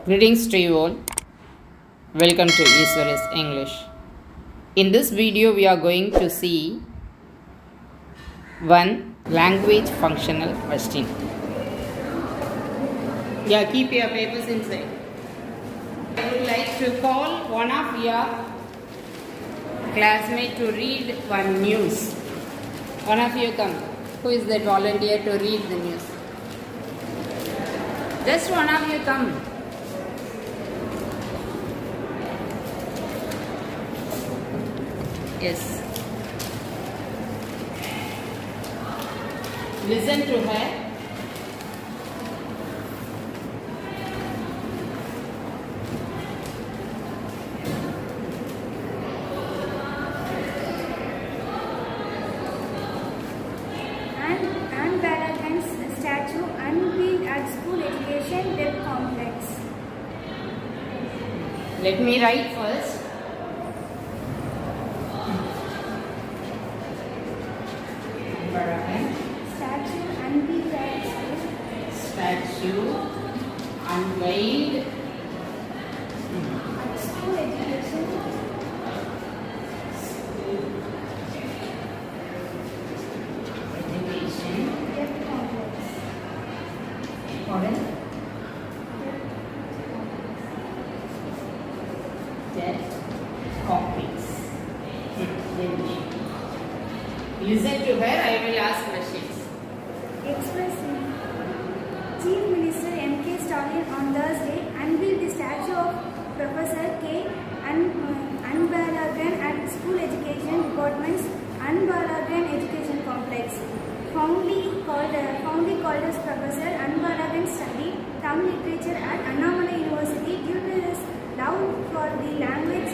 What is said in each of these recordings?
Greetings to you all. Welcome to Iswaris English. In this video, we are going to see one language functional question. Yeah, keep your papers inside. I would like to call one of your classmates to read one news. One of you come. Who is that volunteer to read the news? Just one of you come. Yes. Listen to her. Anne Baragan's statue unveiled at School Education Web Complex. Let me write first. Statue unveiled at Statue unveiled School Education Web Complex. Listen to her, I will ask questions. Expressing. Chief Minister M.K. Stalin on Thursday unveiled the statue of Professor K. Anbalagan at School Education Department's Anbalagan Education Complex. Fondly called as Professor Anbalagan studied Tamil literature at Annamalai University due to his love for the language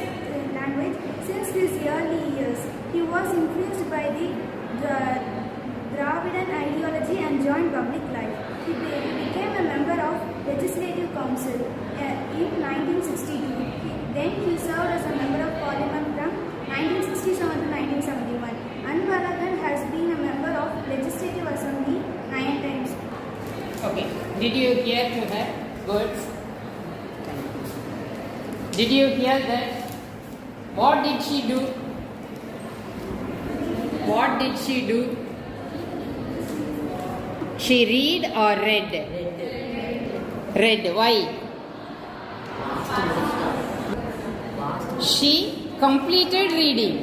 since his early years. He was influenced by the Dravidian ideology and joined public life. He became a member of Legislative Council in 1962. Then he served as a member of Parliament from 1967 to 1971. Anbalagan has been a member of Legislative Assembly 9 times. Okay. Did you hear to her words? Did you hear that? What did she do? What did she do? She read or read? Read. Why? She completed reading.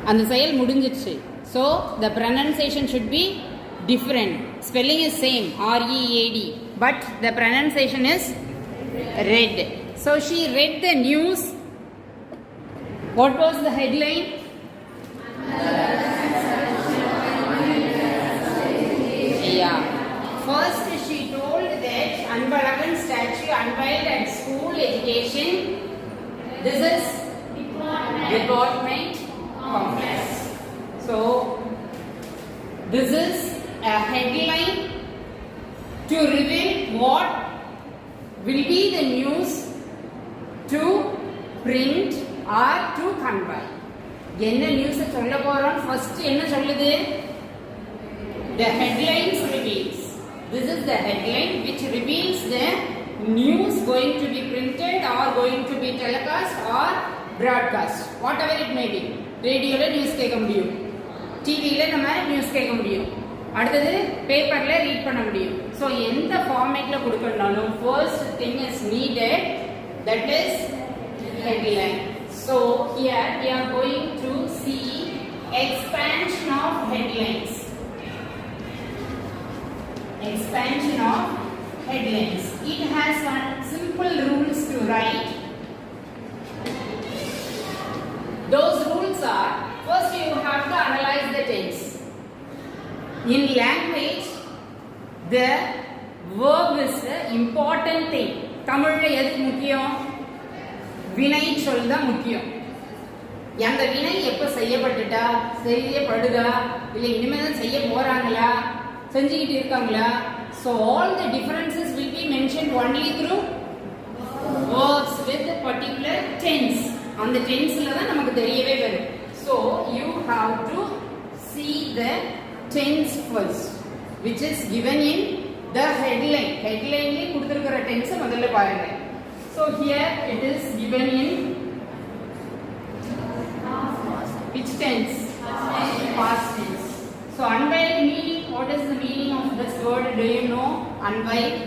And the செயல் முடிஞ்சிடுச்சு. So the pronunciation should be different. Spelling is same, R-E-A-D. But the pronunciation is read. So she read the news. What was the headline? Yeah. First she told that Anbalagan statue unveiled at school education. This is department complex. So this is a headline to reveal what will be the news to print or to convey. என்ன news சொல்ல போறோம் first என்ன சொல்லுது? The headlines reveals. This is the headline which reveals the news going to be printed or going to be telecast or broadcast, whatever it may be. ரேடியோல news கேட்க முடியும், டிவில நம்ம நியூஸ் கேட்க முடியும், அடுத்தது பேப்பர்ல ரீட் பண்ண முடியும். ஸோ எந்த ஃபார்மேட்ல கொடுக்கணும்னாலும் first thing is needed, that is headline. So here we are going to see expansion of headlines. Expansion of headlines. It has some simple rules to write. Those rules are, first you have to analyze the tense. In language, the verb is the important thing. தமிழ்ல எது முக்கியம்? வினை சொல் தான் முக்கியம். அந்த வினை எப்ப செய்யப்பட்டுட்டா, செய்யப்படுதா, இல்லை இனிமேல் செய்ய போறாங்களா, செஞ்சுக்கிட்டு இருக்காங்களா? So all the differences will be mentioned only through verbs with a particular tense. அந்த டென்ஸ்ல தான் நமக்கு தெரியவே வரும். So you have to see the tense first, which is given in the headline. Headline le kuduthirukra tense modalla paarenga. So here it is given in which tense? Past tense. So unveiled meaning, what is the meaning of this word? Do you know? Unveiled.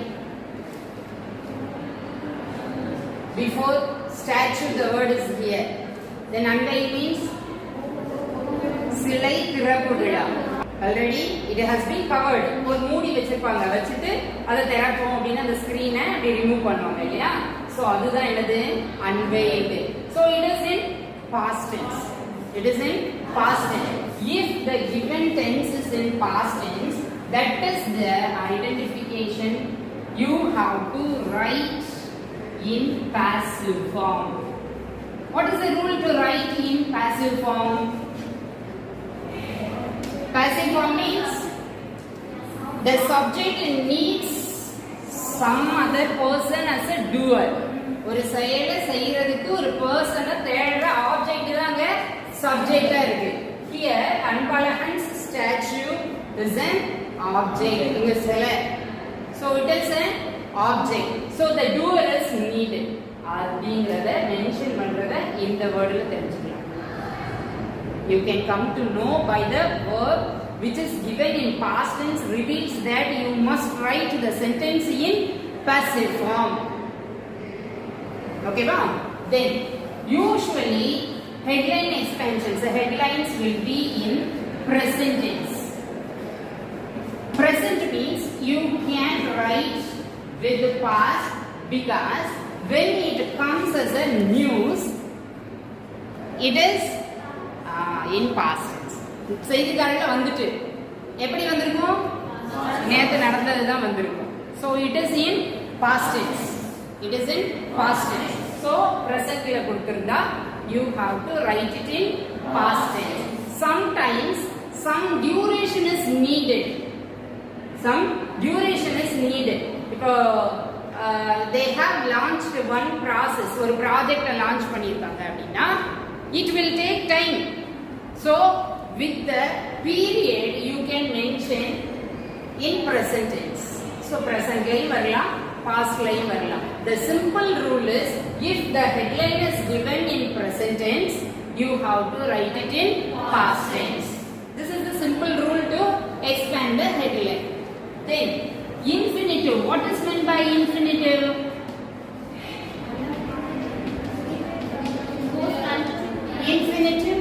Before statue the word is here. Then unveiled means silai thirappudila. Already it has been covered. ஒரு மூடி வச்சிருப்பாங்க, வச்சிட்டு அதை திறப்போம் அப்படினா அந்த ஸ்கிரீனை அப்படி remove பண்ணுவாங்க இல்லையா? So அதுதான் என்னது? Unveiled. So it is in past tense. It is in past tense. If the given tense is in past tense, that is the identification you have to write in passive form. What is the rule to write in passive form? Passive form means the subject needs some other person as a doer. ஒரு செயலை செய்யறதுக்கு ஒரு பர்சனை தேடுற object தான் அங்க சப்ஜெக்டா இருக்கு. Here Anbalahan's statue is an object. இங்க சிலை. So it is an object. So the doer is needed. அப்படிங்கறத மென்ஷன் பண்றத இந்த வேர்ட்ல தெரிஞ்சுக்கலாம். You can come to know by the verb which is given in past tense reveals that you must write the sentence in passive form. Okay, ba? Then usually headline expansions, the headlines will be in present tense. Present means you can write with the past because when it comes as a news, it is in past tense. செய்தித்தாள்ல வந்துட்டு எப்படி வந்திருக்கும்? நேத்து நடந்தது தான் வந்திருக்கும். So it is in past tense. It is in past tense. So presentல கொடுத்திருந்தா you have to write it in past tense. Sometimes some duration is needed. Some duration is needed. இப்போ they have launched one process, ஒரு project launch பண்ணிருக்காங்க அப்படினா it will take time. So with the period you can mention in present tense. So present லையும் வரலாம், past லையும் வரலாம். The simple rule is if the headline is given in present tense, you have to write it in past tense. This is the simple rule to expand the headline. Then infinitive. What is meant by infinitive? Infinitive.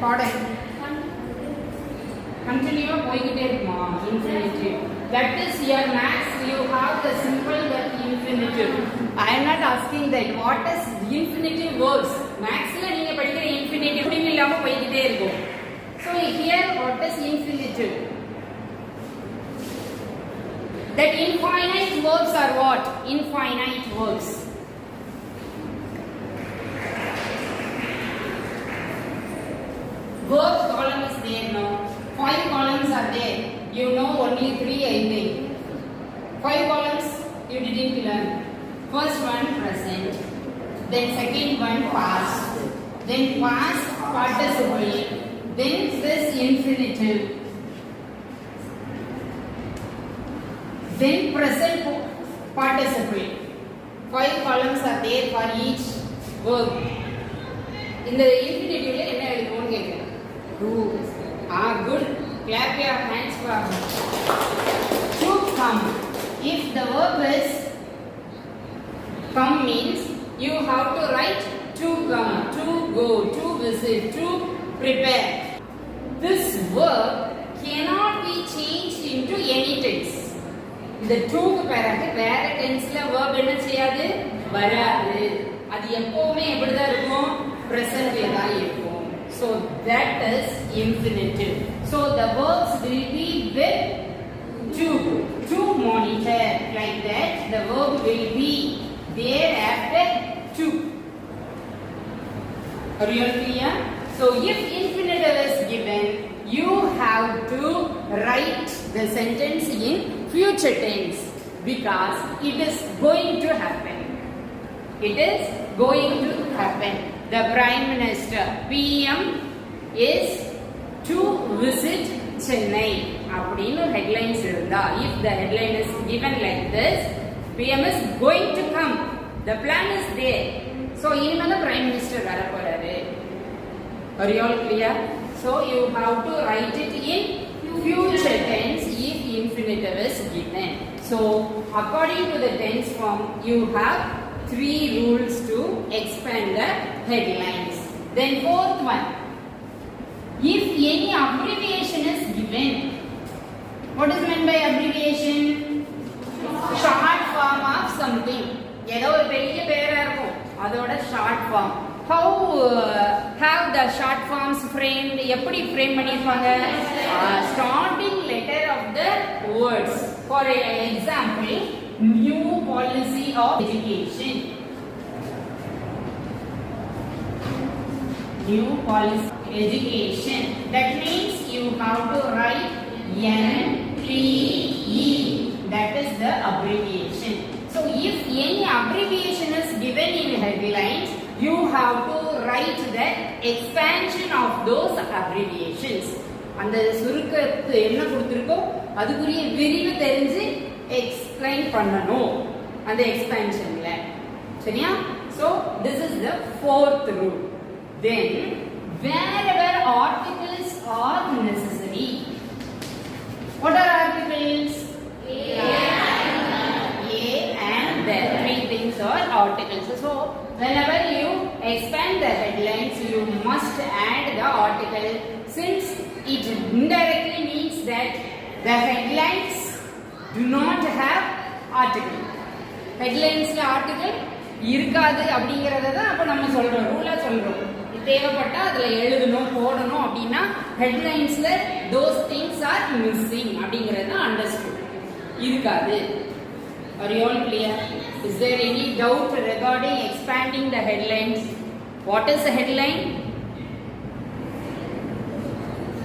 Pardon. Continue போய்கிட்டே இருக்குமா? Infinitive. That is your max. You have the symbol that infinitive. I am not asking that. What is infinitive verbs? Maxல நீங்க படிக்கிற infinitive முடிவு இல்லாம போய்கிட்டே இருக்கும். So here what is infinitive? That infinite verbs are what? Infinite verbs. Verb column is there now. 5 columns are there. You know only 3 I think. 5 columns you didn't learn. First one present. Then second one past. Then past participle. Then this infinitive. Then present participle. 5 columns are there for each verb. In the infinitive என்ன எழுதுவோம்னு கேக்குறேன். Do. Good. Clap your hands for me. To come. If the verb is come means you have to write to come, to go, to visit, to prepare. This verb cannot be changed into any tense. இந்த டூக்கு பிறகு வேற டென்ஸ்ல verb என்ன செய்யாது? வராது. அது எப்பவுமே எப்படி தான் இருக்கும்? பிரசன்ட்ல தான் இருக்கும். So that is infinitive. So the verbs will be with to monitor, like that. The verb will be there after to. Are you all clear? So if infinitive is given, you have to write the sentence in future tense because it is going to happen. It is going to happen. The Prime Minister PM is to visit Chennai. அப்படின்னு headlines இருந்தா, if the headline is given like this, PM is going to come, the plan is there. So இனிமே தான் prime minister வர போறாரு. Are you all clear? So you have to write it in future tense if infinitive is given. So according to the tense form, you have 3 rules to expand the headlines. Then fourth one, if any abbreviation is given, what is meant by abbreviation? Short form of something. ஏதோ ஒரு பெரிய பேரா இருக்கும், அதோட short form. How have the short forms framed? எப்படி frame பண்ணிருப்பாங்க? Starting letter of the words. For example, new policy of education. New policy of education. That means you have to write NPE. That is the abbreviation. So if any abbreviation is given in headlines, you have to write the expansion of those abbreviations. அந்த சுருக்கத்து என்ன கொடுத்திருக்கோ அதுக்குரிய விரிவு தெரிஞ்சு explain பண்ணணும் அந்த எக்ஸ்பான்ஷன்ல. சரியா? So this is the fourth rule. Then wherever articles are necessary. What are articles? A and the. 3 things are articles. So whenever you expand the headlines, you must add the article, since it indirectly means that the headlines do not have article. Headlines la article irukadu அப்படிங்கறத தான் அப்ப நம்ம சொல்றோம், ரூலா சொல்றோம். தேவைப்பட்டா அதுல எழுதணும் போடணும் அப்படினா headlinesல those things are missing அப்படிங்கறத understood இருக்காது. Are you all clear? Is there any doubt regarding expanding the headlines? What is a headline?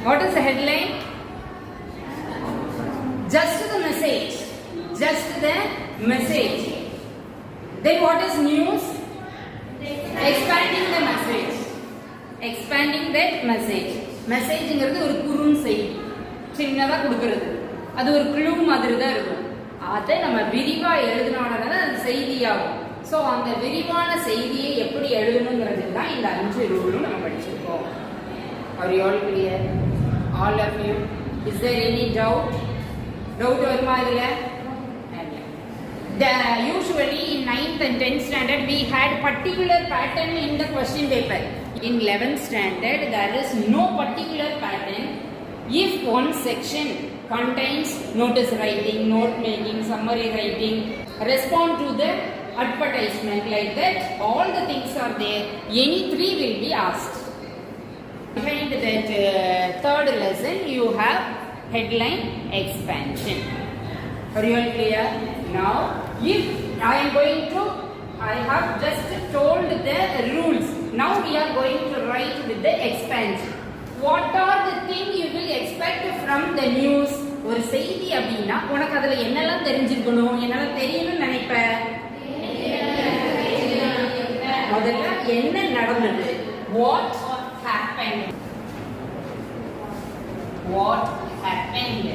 What is a headline? Just the message. Just the message. Then what is news? Expanding the message. Expanding that message. Messageங்கிறது ஒரு குறும் செய்தி, சின்னதா கொடுக்கிறது. அது ஒரு clue மாதிரி தான் இருக்கும். அதை நம்ம விரிவா எழுதினால அது செய்தியாகும். ஸோ அந்த விரிவான செய்தியை எப்படி எழுதணுங்கிறதுக்கு தான் இந்த 5 ரூலும் நம்ம படிச்சிருக்கோம். Are you all clear? All of you? Is there any doubt? Doubt வருமா இதுல? Usually in 9th and 10th standard we had particular pattern in the question paper. In 11th standard there is no particular pattern. If one section contains notice writing, note making, summary writing, respond to the advertisement, like that, all the things are there. Any 3 will be asked. Behind that third lesson, you have headline expansion. Are you all clear? Now, if I have just told the rules. Now we are going to write with the expansion. What are the things you will expect from the news? ஒரு செய்தி அப்படின்னா உனக்கு அதுல என்னெல்லாம் தெரிஞ்சிருக்கணும், என்னெல்லாம் தெரியணும்னு நினைப்ப? முதல்ல என்ன நடந்தது? What happened? What happened?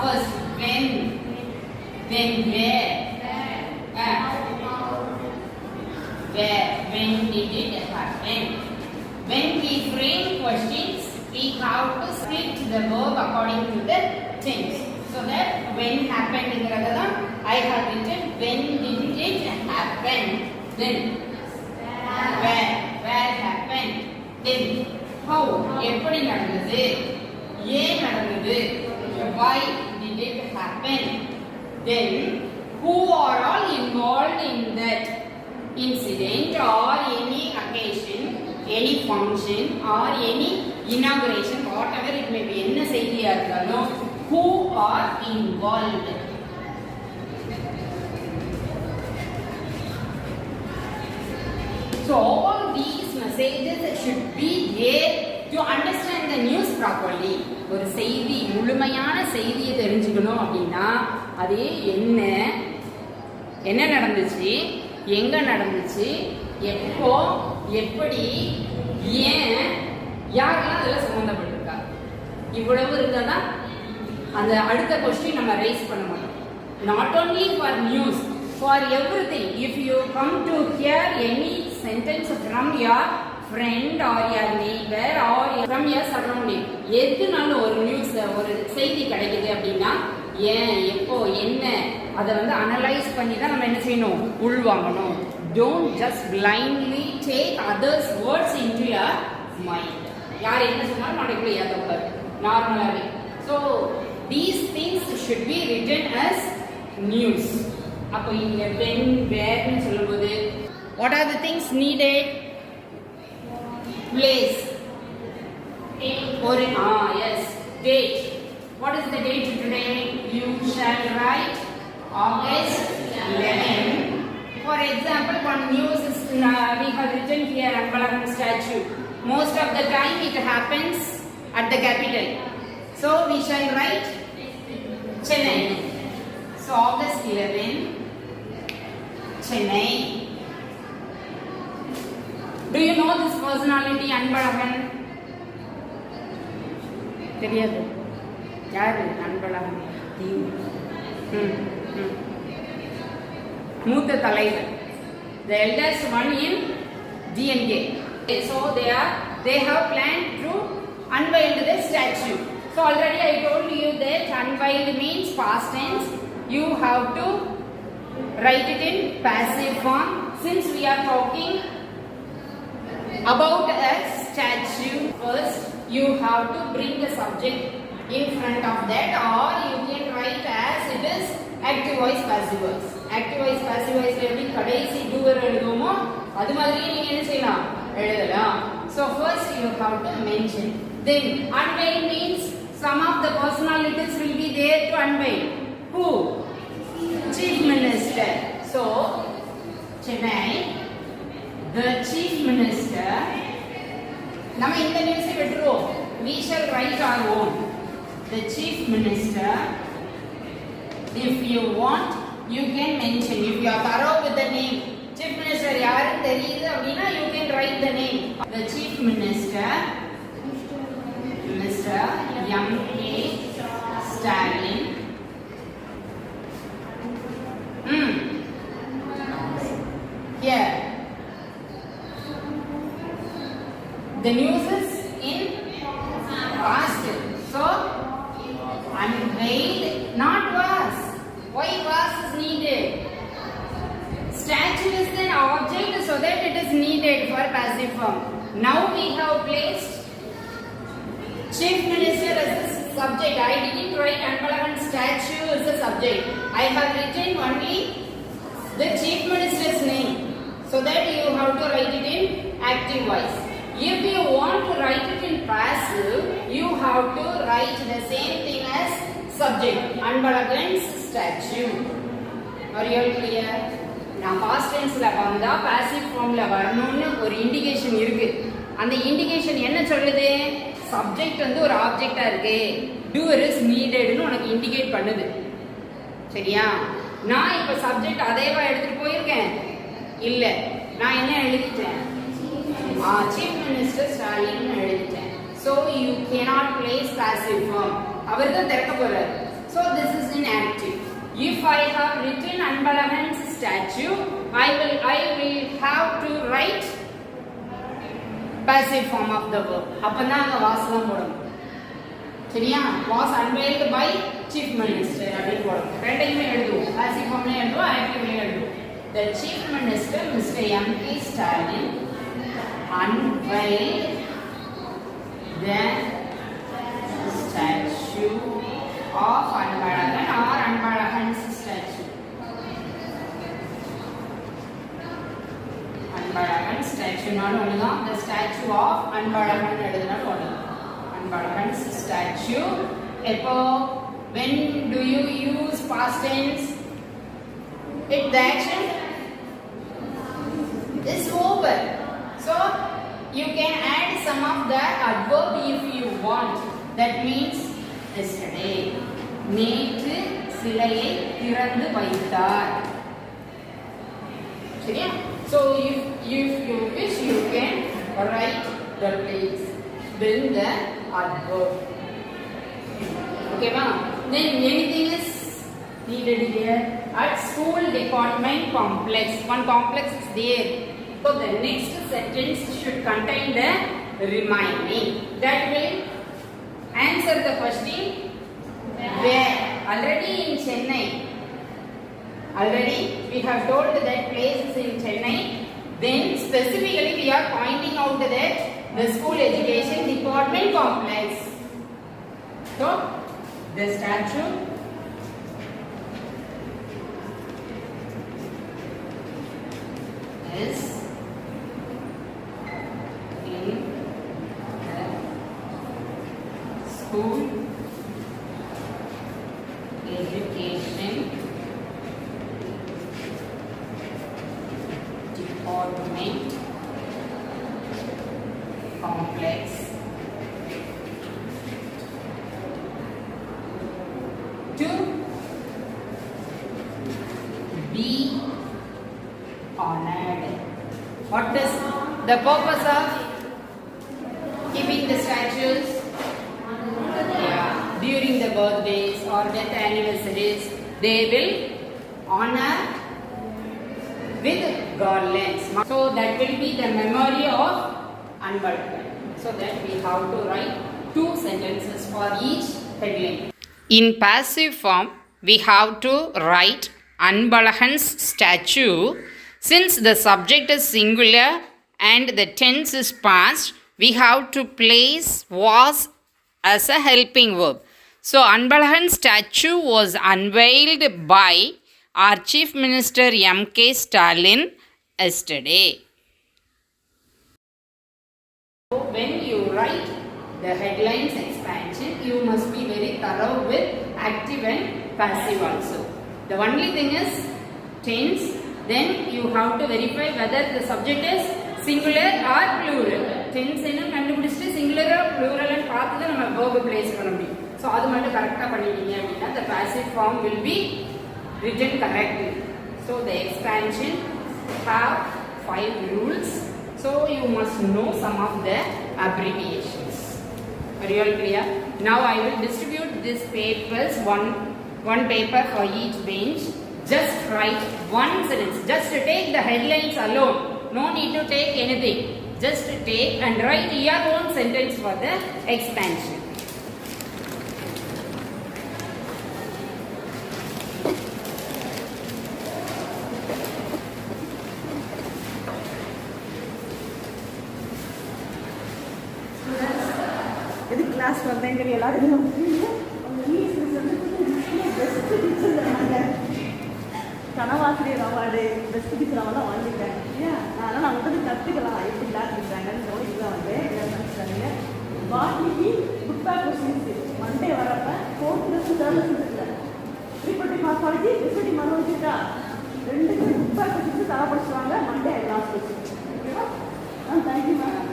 First when, then where, when did it happen? When we frame questions, we have to split the verb according to the tense. So that when happened ingradha I have written when did it happen, then where happened, then how eppadi nadandhathu, yen nadandhathu, why did it happen, then who are all involved in that incident or any occasion, any function or any inauguration, whatever it may be, enna seidhiya irundhalum, who are involved. So all these messages should be there to understand the news properly. ஒரு செய்தி, முழுமையான செய்தியை தெரிஞ்சுக்கணும் அப்படின்னா அது என்ன நடந்துச்சு, எங்க நடந்துச்சு, எப்போ, எப்படி, ஏன், யாரெல்லாம் அதில் சம்பந்தப்பட்டிருக்கா, இவ்வளவு இருந்தா அந்த அடுத்த கொஸ்டின் நம்ம ரைஸ் பண்ண மாட்டோம். Not only for news, for everything. If you come to hear any sentence from your friend or your neighbor or from your surrounding, எதுனாலும் ஒரு நியூஸ் ஒரு செய்தி கிடைக்குது அப்படின்னா ஏன் எப்போ என்ன அதை வந்து அனலைஸ் பண்ணி தான் நம்ம என்ன செய்யணும், உள்வாங்கணும். Don't just blindly take others words into your mind. யார் என்ன சொன்னாலும் மனக்குள்ள ஏத்தக்கூடாது நார்மலாவே. So these things should be written as news. அப்போ இங்க when where னு சொல்லும்போது what are the things needed? Place or yes, date. What is the date today? You shall write August 11. For example, one news is we have written here Anbalagan statue. Most of the time it happens at the capital. So we shall write Chennai. So August 11, Chennai. Do you know this personality Anbalagan? தெரியாது. யாரு அன்பழகன்? மூத்த தலைவர். The eldest one in DNK. So they have planned to unveil the statue. So already I told you that unveiled means past tense. You have to write it in passive form. Since we are talking about a statue, first you have to bring the subject in front of that, or you can write as it is active voice passive voice. Active voice passive voice எப்படி கடைசி doer எழுதுவோமோ அது மாதிரியே நீங்க என்ன செய்யலாம், எழுதலாம். So first you have to mention. Then unveil means some of the personalities will be there to unveil. Who? Chief Minister. So Chennai, the Chief Minister. நம்ம இந்த நியூஸை விட்டுருவோம். We shall write our own. The Chief Minister. If you want, you can mention. If you are thorough with the name, Chief Minister யாருன்னு தெரியுது அப்படின்னா you can write the name. The Chief Minister, Mr. M.K. Stalin. Here. The news is in past. So unveiled, not was. Why was is needed? Statue is an object, so that it is needed for passive form. Now we have placed Chief Minister as the subject. I didn't write Anbalagan statue as a subject. I have written only the Chief Minister's name, so that you have to write it in active voice. If you want to write it in passive, you have to write the same thing as subject. Anbalagan's statue. Are you all clear? நான் past tenseல வந்தா passive formல வரணும்னு ஒரு indication இருக்கு. அந்த indication என்ன சொல்லுது? Subject வந்து ஒரு ஆப்ஜெக்டா இருக்கு. doer is needed னு உனக்கு இண்டிகேட் பண்ணுது. சரியா? நான் இப்ப சப்ஜெக்ட் அதேவா எடுத்துட்டு போயிருக்கேன். இல்ல. நான் என்ன எழுதிட்டேன்? Chief Minister Stalin எழுதிட்டேன். So you cannot place passive form. அவர் தான் திறக்க போறாரு. So this is inactive. If I have written Anbalagan's statue, I will have to write passive form of the verb. அப்பதான் அங்க வாசலாம் போடணும். சரியா? was unveiled by Chief Minister அப்படி போடணும். ரெண்டையுமே எழுதுவோம். passive formல எழுதுவோம், active எழுதுவோம். The Chief Minister Mr. M.K. Stalin unveiled the statue of Anbalagan or Anbalagan's statue. Anbalagan statue not only the statue of Anbalagan எழுதுனாலும் ஒண்ணு. Anbalagan's statue. எப்போ when do you use past tense? If the action is over. So you can add some of the adverb if you want. That means yesterday. நேற்று சிலையை திறந்து வைத்தார். சரியா? So if you wish, you can write the place. Build the adverb. Okay, then anything is needed here at school department complex. One complex is there. So the next sentence should contain the remaining. That will answer the question where. Already in Chennai. Already we have told that place is in Chennai. Then specifically we are pointing out that the school education department complex. So the statue is in the school education department complex to be honored. What is the purpose of keeping the statues? Yeah, during the birthdays or death anniversaries, they will honor with garlands. So that will be the memory of Anbalagan. So that we have to write 2 sentences for each headline. In passive form, we have to write Anbalagan's statue. Since the subject is singular and the tense is past, we have to place was as a helping verb. So Anbalagan's statue was unveiled by our Chief Minister M.K. Stalin yesterday. So when you write the headlines expansion, you must be very thorough with active and passive also. The only thing is tense. Then you have to verify whether the subject is singular or plural. Tense என்னும் கண்டுபிடிச்சிட்டு singular or plural and பார்த்து தான் நம்ம verb place பண்ண முடியும். So அது மட்டும் கரெக்ட்டா பண்ணிட்டீங்க அப்படினா the passive form will be written correctly. So the expansion have 5 rules. So you must know some of the abbreviations. Are you all clear? Now I will distribute these papers, one paper for each bench. Just write one sentence. Just take the headlines alone. No need to take anything. Just take and write your own sentence for the expansion. Class வந்தேங்க எல்லாரும் கனவாசிரியர் award best teacher அவார்டெலாம் வாங்கிட்டேன் ஏன் அதனால் நான் வந்து கற்றுக்கலாம் எப்படி கிளாஸ் எடுக்கிறாங்கன்னு இதில் வந்து நினச்சிட்டாங்க பாட்னிக்கு புக் பேக் கொஸ்டின்ஸு மண்டே வரப்போ 4th லெசன் 3rd லெசன் இல்லை ரிப்போர்ட்டிங் மார்க்காலஜி ரிப்போர்ட்டிங் மார்க்காலஜிக்கா 2 புக் பேக் கொஸ்டின்ஸு தர படிச்சுவாங்க மண்டே கிளாஸ் கொஸ்டின் ஓகேவா தேங்க்யூ மேம்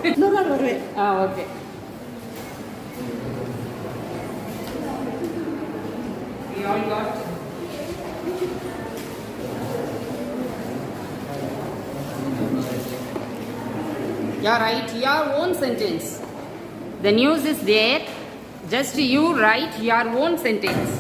இன்னொரு நாள் வருவேன் okay we all got write your own sentence. The news is there, just you write your own sentence.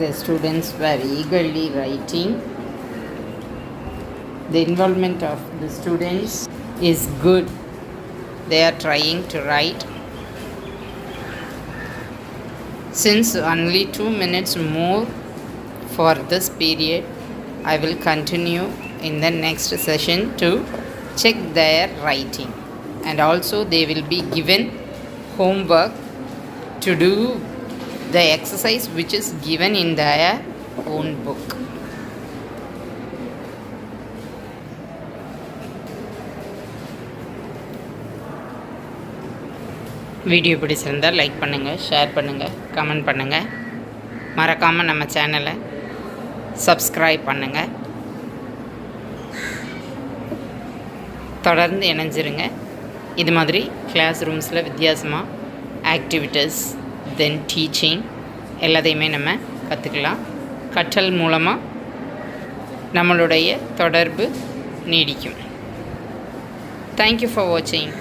The students were eagerly writing. The involvement of the students is good. They are trying to write. Since only 2 minutes more for this period, I will continue in the next session to check their writing, and also they will be given homework to do the exercise which is given in their own book. Video பிடிச்சிருந்தால் like பண்ணுங்கள், share பண்ணுங்கள், comment பண்ணுங்கள். மறக்காமல் நம்ம சேனலை subscribe பண்ணுங்கள். தொடர்ந்து இணைஞ்சிருங்க. இது மாதிரி கிளாஸ் ரூம்ஸில் வித்தியாசமாக ஆக்டிவிட்டீஸ், தென் டீச்சிங் எல்லாத்தையுமே நம்ம கற்றுக்கலாம். கற்றல் மூலமாக நம்மளுடைய தொடர்பு நீடிக்கும். தேங்க்யூ ஃபார் வாட்சிங்.